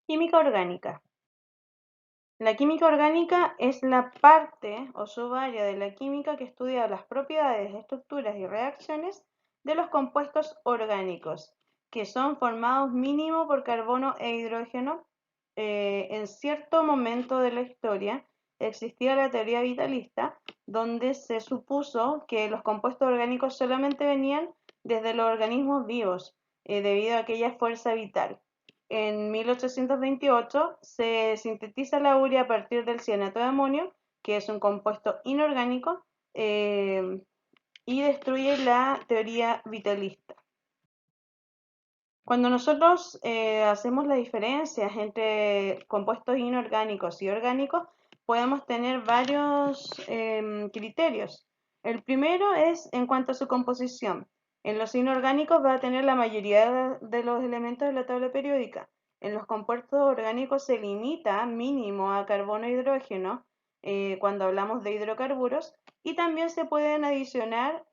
Química orgánica. La química orgánica es la parte o subárea de la química que estudia las propiedades, estructuras y reacciones de los compuestos orgánicos, que son formados mínimo por carbono e hidrógeno. En cierto momento de la historia existía la teoría vitalista, donde se supuso que los compuestos orgánicos solamente venían desde los organismos vivos, debido a aquella fuerza vital. En 1828 se sintetiza la urea a partir del cianato de amonio, que es un compuesto inorgánico, eh, y destruye la teoría vitalista. Cuando nosotros hacemos las diferencias entre compuestos inorgánicos y orgánicos, podemos tener varios criterios. El primero es en cuanto a su composición. En los inorgánicos va a tener la mayoría de los elementos de la tabla periódica. En los compuestos orgánicos se limita mínimo a carbono e hidrógeno cuando hablamos de hidrocarburos, y también se pueden adicionar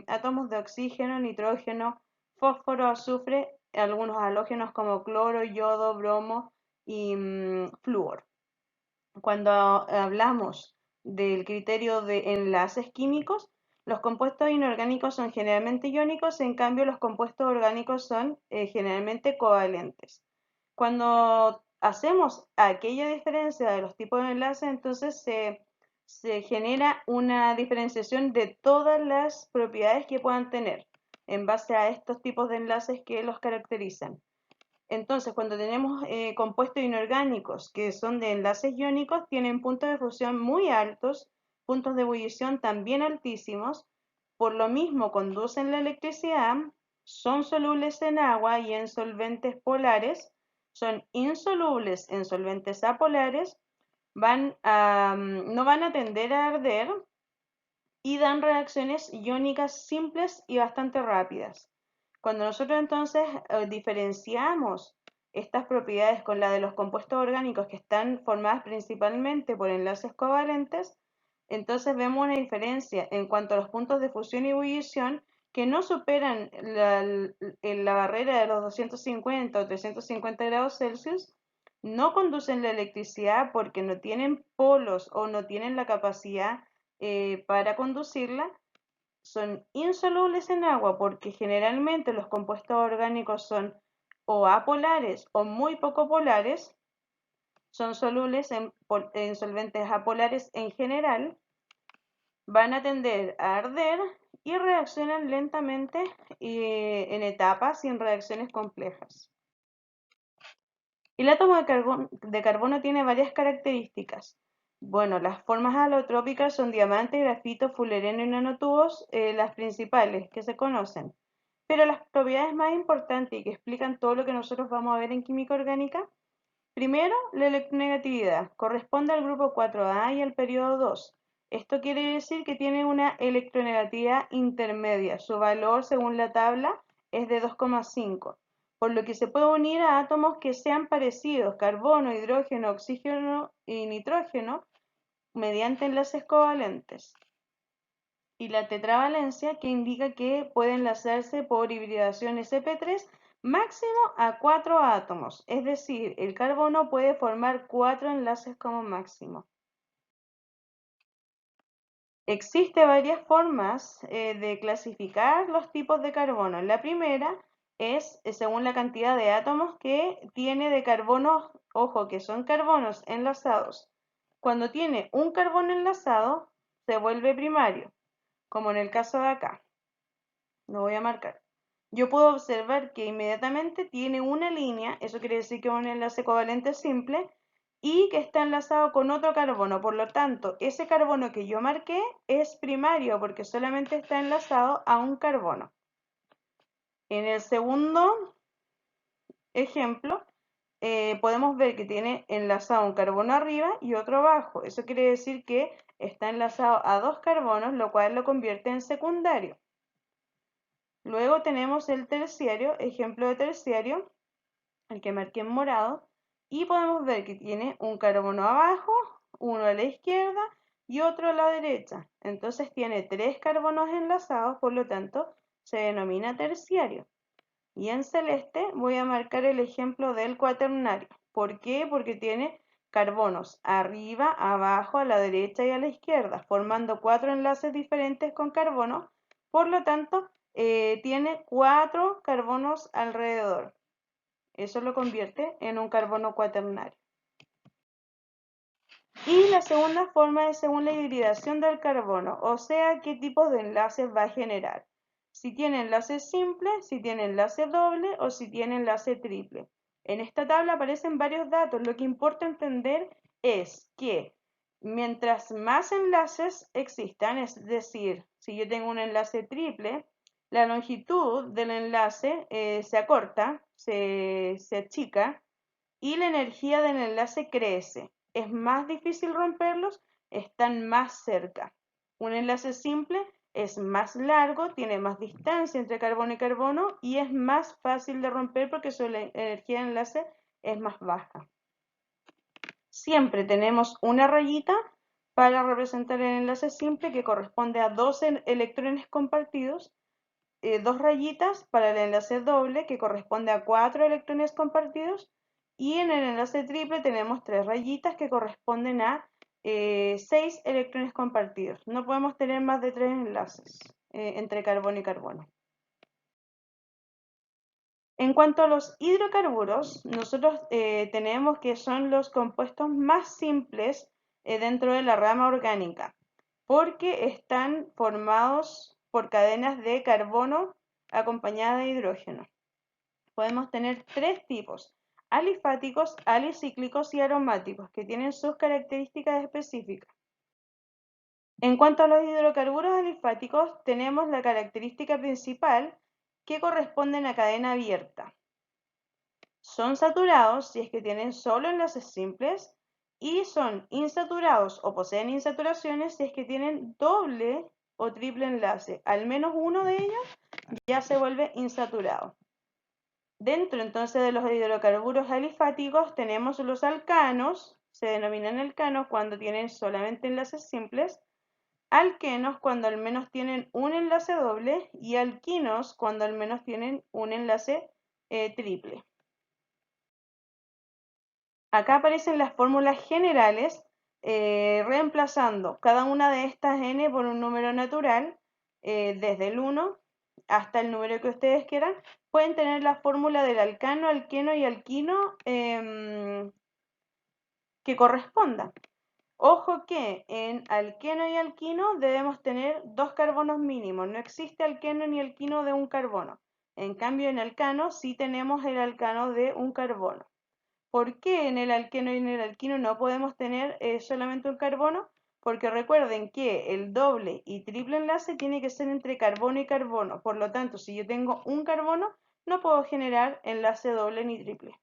átomos de oxígeno, nitrógeno, fósforo, azufre, algunos halógenos como cloro, yodo, bromo y flúor. Cuando hablamos del criterio de enlaces químicos, los compuestos inorgánicos son generalmente iónicos, en cambio los compuestos orgánicos son generalmente covalentes. Cuando hacemos aquella diferencia de los tipos de enlaces, entonces se genera una diferenciación de todas las propiedades que puedan tener en base a estos tipos de enlaces que los caracterizan. Entonces, cuando tenemos compuestos inorgánicos que son de enlaces iónicos, tienen puntos de fusión muy altos, puntos de ebullición también altísimos, por lo mismo conducen la electricidad, son solubles en agua y en solventes polares, son insolubles en solventes apolares, no van a tender a arder y dan reacciones iónicas simples y bastante rápidas. Cuando nosotros entonces diferenciamos estas propiedades con la de los compuestos orgánicos que están formadas principalmente por enlaces covalentes, entonces vemos una diferencia en cuanto a los puntos de fusión y ebullición que no superan la barrera de los 250 o 350 grados Celsius, no conducen la electricidad porque no tienen polos o no tienen la capacidad para conducirla, son insolubles en agua porque generalmente los compuestos orgánicos son o apolares o muy poco polares, son solubles en solventes apolares en general, van a tender a arder y reaccionan lentamente en etapas y en reacciones complejas. El átomo de carbono tiene varias características. Bueno, las formas alotrópicas son diamante, grafito, fulereno y nanotubos, las principales que se conocen. Pero las propiedades más importantes y que explican todo lo que nosotros vamos a ver en química orgánica, primero, la electronegatividad. Corresponde al grupo 4A y al periodo 2. Esto quiere decir que tiene una electronegatividad intermedia. Su valor, según la tabla, es de 2,5, por lo que se puede unir a átomos que sean parecidos, carbono, hidrógeno, oxígeno y nitrógeno, mediante enlaces covalentes. Y la tetravalencia, que indica que puede enlazarse por hibridación sp3 máximo a 4 átomos, es decir, el carbono puede formar 4 enlaces como máximo. Existen varias formas de clasificar los tipos de carbono. La primera es según la cantidad de átomos que tiene de carbonos, ojo, que son carbonos enlazados. Cuando tiene un carbono enlazado, se vuelve primario, como en el caso de acá. Lo voy a marcar. Yo puedo observar que inmediatamente tiene una línea, eso quiere decir que es un enlace covalente simple, y que está enlazado con otro carbono. Por lo tanto, ese carbono que yo marqué es primario porque solamente está enlazado a un carbono. En el segundo ejemplo, podemos ver que tiene enlazado un carbono arriba y otro abajo. Eso quiere decir que está enlazado a dos carbonos, lo cual lo convierte en secundario. Luego tenemos el terciario, ejemplo de terciario, el que marqué en morado, y podemos ver que tiene un carbono abajo, uno a la izquierda y otro a la derecha. Entonces tiene 3 carbonos enlazados, por lo tanto se denomina terciario. Y en celeste voy a marcar el ejemplo del cuaternario. ¿Por qué? Porque tiene carbonos arriba, abajo, a la derecha y a la izquierda, formando 4 enlaces diferentes con carbono. Por lo tanto, tiene 4 carbonos alrededor. Eso lo convierte en un carbono cuaternario. Y la segunda forma es según la hibridación del carbono, o sea, qué tipo de enlaces va a generar. Si tiene enlace simple, si tiene enlace doble o si tiene enlace triple. En esta tabla aparecen varios datos. Lo que importa entender es que mientras más enlaces existan, es decir, si yo tengo un enlace triple, la longitud del enlace se acorta, se achica, y la energía del enlace crece. Es más difícil romperlos, están más cerca. Un enlace simple es más largo, tiene más distancia entre carbono y carbono y es más fácil de romper porque su energía de enlace es más baja. Siempre tenemos una rayita para representar el enlace simple que corresponde a 12 electrones compartidos, 2 rayitas para el enlace doble que corresponde a 4 electrones compartidos, y en el enlace triple tenemos 3 rayitas que corresponden a 6 electrones compartidos. No podemos tener más de 3 enlaces entre carbono y carbono. En cuanto a los hidrocarburos, nosotros tenemos que son los compuestos más simples dentro de la rama orgánica, porque están formados por cadenas de carbono acompañada de hidrógeno. Podemos tener 3 tipos: alifáticos, alicíclicos y aromáticos, que tienen sus características específicas. En cuanto a los hidrocarburos alifáticos, tenemos la característica principal que corresponden a cadena abierta. Son saturados si es que tienen solo enlaces simples y son insaturados o poseen insaturaciones si es que tienen doble o triple enlace. Al menos uno de ellos ya se vuelve insaturado. Dentro entonces de los hidrocarburos alifáticos tenemos los alcanos, se denominan alcanos cuando tienen solamente enlaces simples, alquenos cuando al menos tienen un enlace doble y alquinos cuando al menos tienen un enlace triple. Acá aparecen las fórmulas generales, reemplazando cada una de estas n por un número natural, desde el 1 hasta el número que ustedes quieran. Pueden tener la fórmula del alcano, alqueno y alquino que corresponda. Ojo que en alqueno y alquino debemos tener 2 carbonos mínimos. No existe alqueno ni alquino de un carbono. En cambio, en alcano sí tenemos el alcano de un carbono. ¿Por qué en el alqueno y en el alquino no podemos tener solamente un carbono? Porque recuerden que el doble y triple enlace tiene que ser entre carbono y carbono. Por lo tanto, si yo tengo un carbono, no puedo generar enlace doble ni triple.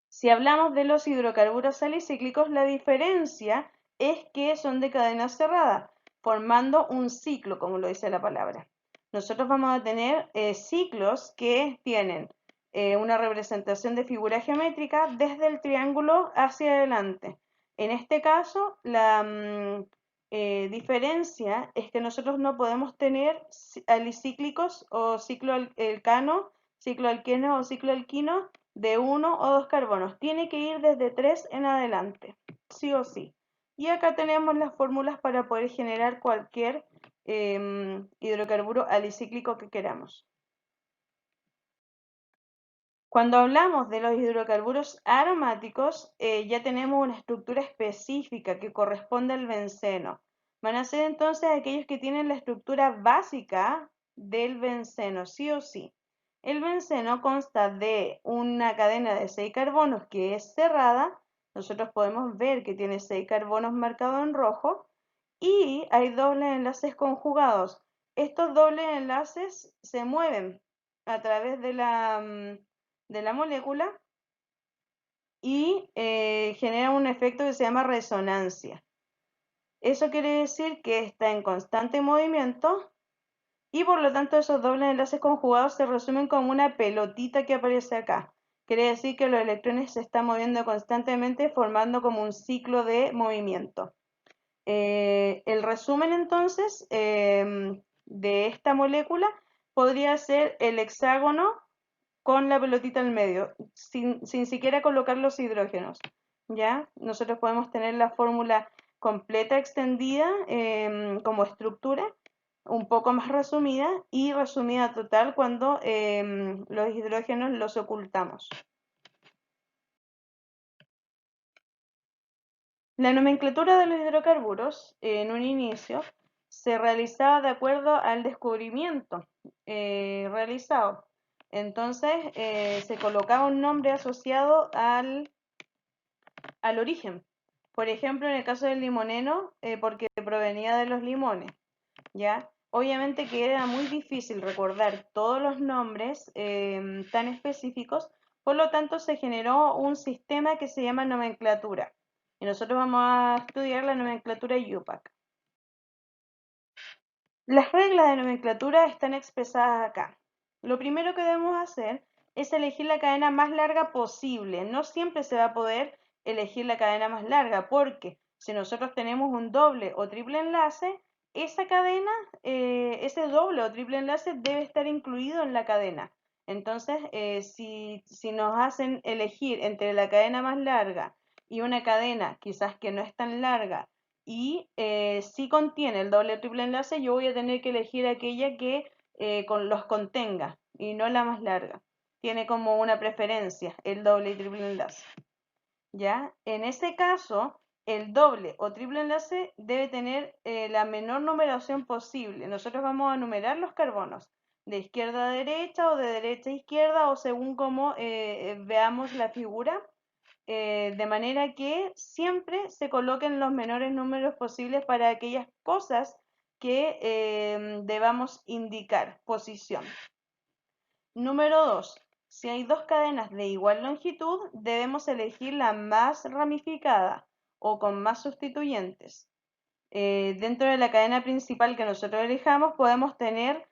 Si hablamos de los hidrocarburos salicíclicos, la diferencia es que son de cadena cerrada, formando un ciclo, como lo dice la palabra. Nosotros vamos a tener ciclos que tienen una representación de figura geométrica desde el triángulo hacia adelante. En este caso, la diferencia es que nosotros no podemos tener alicíclicos o ciclo alcano, ciclo alqueno o ciclo alquino de 1 o 2 carbonos. Tiene que ir desde 3 en adelante, sí o sí. Y acá tenemos las fórmulas para poder generar cualquier hidrocarburo alicíclico que queramos. Cuando hablamos de los hidrocarburos aromáticos, ya tenemos una estructura específica que corresponde al benceno. Van a ser entonces aquellos que tienen la estructura básica del benceno, sí o sí. El benceno consta de una cadena de 6 carbonos que es cerrada. Nosotros podemos ver que tiene 6 carbonos marcados en rojo y hay dobles enlaces conjugados. Estos dobles enlaces se mueven a través de la molécula y generan un efecto que se llama resonancia. Eso quiere decir que está en constante movimiento y por lo tanto esos dobles enlaces conjugados se resumen como una pelotita que aparece acá. Quiere decir que los electrones se están moviendo constantemente formando como un ciclo de movimiento. El resumen entonces de esta molécula podría ser el hexágono con la pelotita al medio, sin siquiera colocar los hidrógenos, ¿ya? Nosotros podemos tener la fórmula completa extendida como estructura, un poco más resumida y resumida total cuando los hidrógenos los ocultamos. La nomenclatura de los hidrocarburos en un inicio se realizaba de acuerdo al descubrimiento realizado. Entonces se colocaba un nombre asociado al origen. Por ejemplo, en el caso del limoneno, porque provenía de los limones, ¿ya? Obviamente que era muy difícil recordar todos los nombres tan específicos, por lo tanto se generó un sistema que se llama nomenclatura. Y nosotros vamos a estudiar la nomenclatura UPAC. Las reglas de nomenclatura están expresadas acá. Lo primero que debemos hacer es elegir la cadena más larga posible. No siempre se va a poder elegir la cadena más larga porque si nosotros tenemos un doble o triple enlace, esa cadena, ese doble o triple enlace debe estar incluido en la cadena. Entonces, si nos hacen elegir entre la cadena más larga y una cadena quizás que no es tan larga, y si contiene el doble o triple enlace, yo voy a tener que elegir aquella que los contenga y no la más larga. Tiene como una preferencia el doble y triple enlace. ¿Ya? En ese caso, el doble o triple enlace debe tener la menor numeración posible. Nosotros vamos a numerar los carbonos de izquierda a derecha o de derecha a izquierda o según como veamos la figura de manera que siempre se coloquen los menores números posibles para aquellas cosas que debamos indicar, posición. Número 2. Si hay dos cadenas de igual longitud, debemos elegir la más ramificada o con más sustituyentes. Dentro de la cadena principal que nosotros elijamos, podemos tener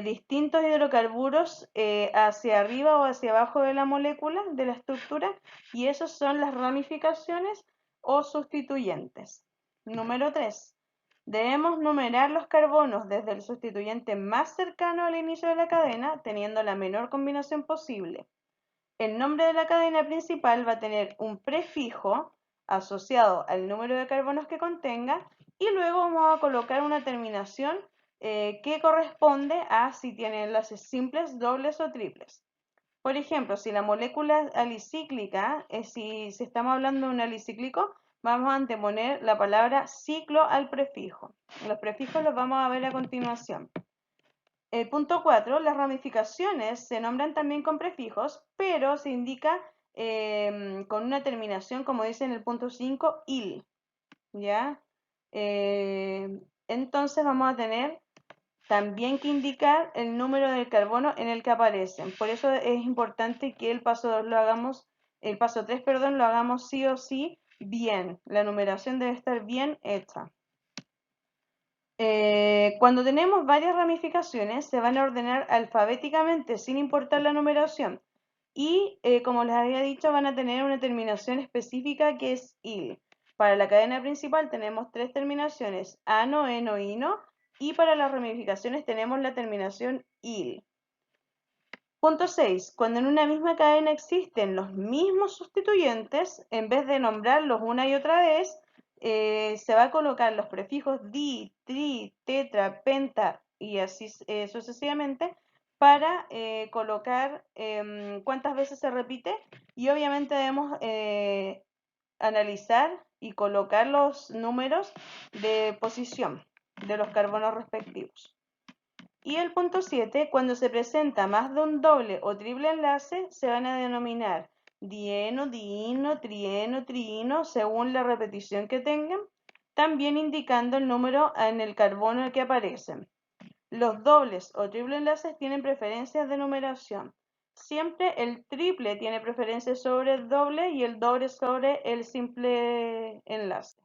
distintos hidrocarburos hacia arriba o hacia abajo de la molécula, de la estructura, y esas son las ramificaciones o sustituyentes. Número 3. Debemos numerar los carbonos desde el sustituyente más cercano al inicio de la cadena, teniendo la menor combinación posible. El nombre de la cadena principal va a tener un prefijo asociado al número de carbonos que contenga y luego vamos a colocar una terminación que corresponde a si tiene enlaces simples, dobles o triples. Por ejemplo, si la molécula alicíclica, si estamos hablando de un alicíclico, vamos a anteponer la palabra ciclo al prefijo. Los prefijos los vamos a ver a continuación. Punto 4, las ramificaciones se nombran también con prefijos, pero se indica con una terminación, como dice en el punto 5, il, ¿ya? Entonces vamos a tener también que indicar el número del carbono en el que aparecen. Por eso es importante que el paso 2 lo hagamos, el paso 3, perdón, lo hagamos sí o sí bien. La numeración debe estar bien hecha. Cuando tenemos varias ramificaciones, se van a ordenar alfabéticamente sin importar la numeración. Y como les había dicho, van a tener una terminación específica que es il. Para la cadena principal tenemos tres terminaciones, ano, eno, ino. Y para las ramificaciones tenemos la terminación il. Punto 6. Cuando en una misma cadena existen los mismos sustituyentes, en vez de nombrarlos una y otra vez, se va a colocar los prefijos di, tri, tetra, penta y así sucesivamente para colocar cuántas veces se repite y obviamente debemos analizar y colocar los números de posición de los carbonos respectivos. Y el punto 7, cuando se presenta más de un doble o triple enlace, se van a denominar dieno, diino, trieno, triino, según la repetición que tengan, también indicando el número en el carbono en el que aparecen. Los dobles o triple enlaces tienen preferencias de numeración. Siempre el triple tiene preferencia sobre el doble y el doble sobre el simple enlace.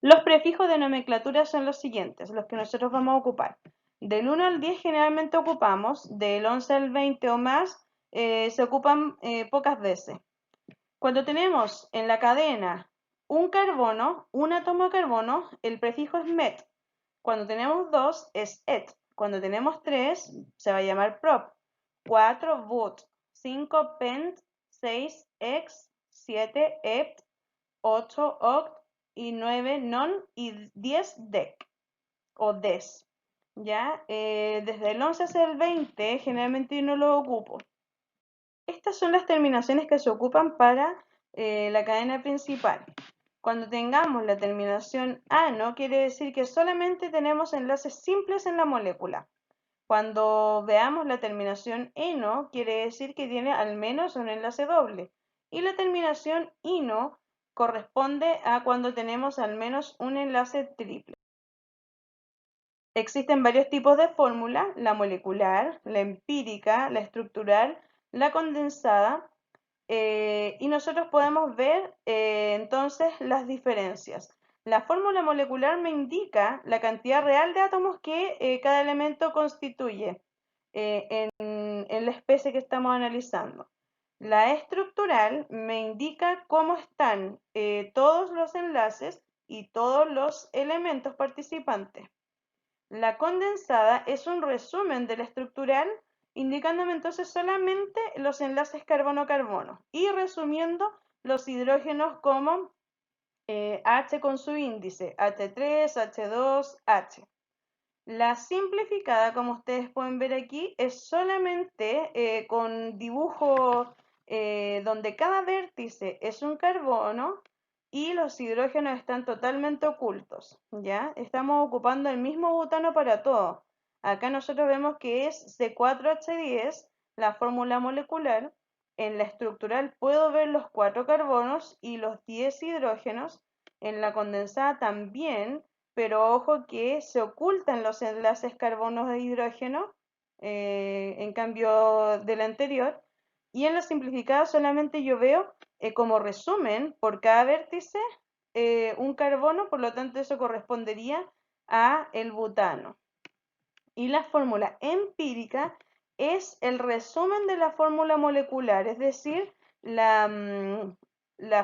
Los prefijos de nomenclatura son los siguientes, los que nosotros vamos a ocupar. Del 1 al 10 generalmente ocupamos, del 11 al 20 o más se ocupan pocas veces. Cuando tenemos en la cadena un carbono, un átomo de carbono, el prefijo es met. Cuando tenemos dos es et. Cuando tenemos tres se va a llamar prop. 4 but, 5 pent, 6 ex, 7 ept, 8 oct y 9 non y 10 dec o des. ¿Ya? Desde el 11 hasta el 20 generalmente yo no lo ocupo. Estas son las terminaciones que se ocupan para la cadena principal. Cuando tengamos la terminación ano, quiere decir que solamente tenemos enlaces simples en la molécula. Cuando veamos la terminación eno, quiere decir que tiene al menos un enlace doble. Y la terminación ino corresponde a cuando tenemos al menos un enlace triple. Existen varios tipos de fórmula: la molecular, la empírica, la estructural, la condensada. Y nosotros podemos ver entonces las diferencias. La fórmula molecular me indica la cantidad real de átomos que cada elemento constituye en la especie que estamos analizando. La estructural me indica cómo están todos los enlaces y todos los elementos participantes. La condensada es un resumen de la estructural, indicándome entonces solamente los enlaces carbono-carbono y resumiendo los hidrógenos como H con su índice, H3, H2, H. La simplificada, como ustedes pueden ver aquí, es solamente con dibujo donde cada vértice es un carbono y los hidrógenos están totalmente ocultos, ¿ya? Estamos ocupando el mismo butano para todo. Acá nosotros vemos que es C4H10, la fórmula molecular. En la estructural puedo ver los 4 carbonos y los 10 hidrógenos. En la condensada también, pero ojo que se ocultan los enlaces carbonos de hidrógeno, en cambio del anterior. Y en la simplificada solamente yo veo como resumen por cada vértice un carbono, por lo tanto eso correspondería a el butano. Y la fórmula empírica es el resumen de la fórmula molecular, es decir, la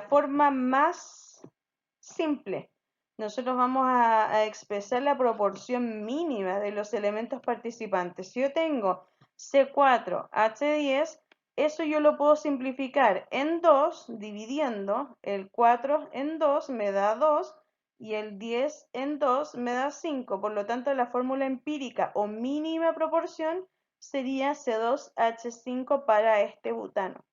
forma más simple. Nosotros vamos a expresar la proporción mínima de los elementos participantes. Si yo tengo C4H10, eso yo lo puedo simplificar en 2, dividiendo el 4 en 2 me da 2 y el 10 en 2 me da 5. Por lo tanto, la fórmula empírica o mínima proporción sería C2H5 para este butano.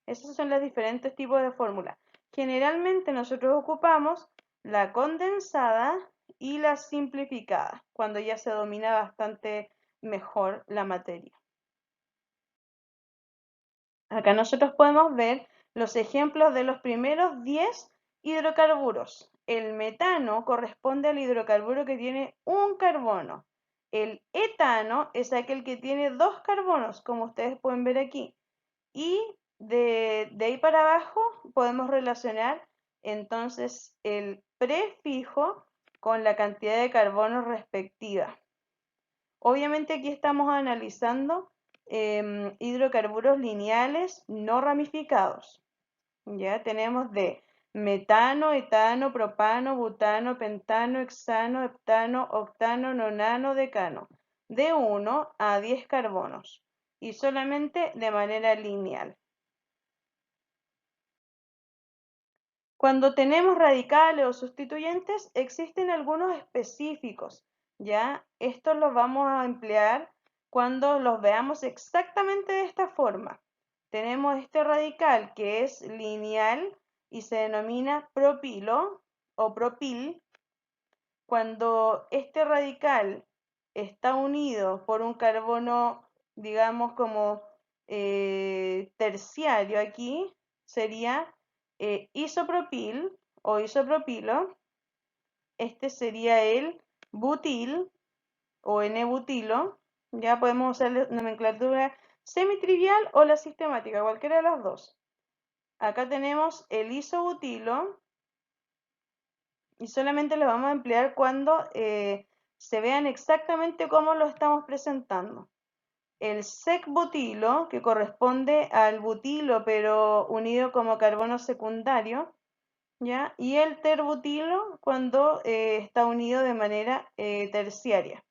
Esos son los diferentes tipos de fórmula. Generalmente nosotros ocupamos la condensada y la simplificada, cuando ya se domina bastante mejor la materia. Acá nosotros podemos ver los ejemplos de los primeros 10 hidrocarburos. El metano corresponde al hidrocarburo que tiene un carbono. El etano es aquel que tiene 2 carbonos, como ustedes pueden ver aquí. Y de ahí para abajo podemos relacionar entonces el prefijo con la cantidad de carbono respectiva. Obviamente aquí estamos analizando hidrocarburos lineales no ramificados. Ya tenemos de metano, etano, propano, butano, pentano, hexano, heptano, octano, nonano, decano, de 1 a 10 carbonos y solamente de manera lineal. Cuando tenemos radicales o sustituyentes, existen algunos específicos, ¿ya? Estos los vamos a emplear cuando los veamos exactamente de esta forma. Tenemos este radical que es lineal y se denomina propilo o propil. Cuando este radical está unido por un carbono, digamos como terciario aquí, sería isopropil o isopropilo. Este sería el butil o N-butilo. Ya podemos usar la nomenclatura semitrivial o la sistemática, cualquiera de las dos. Acá tenemos el isobutilo y solamente lo vamos a emplear cuando se vean exactamente cómo lo estamos presentando. El sec-butilo, que corresponde al butilo pero unido como carbono secundario, ¿ya? Y el ter-butilo cuando está unido de manera terciaria.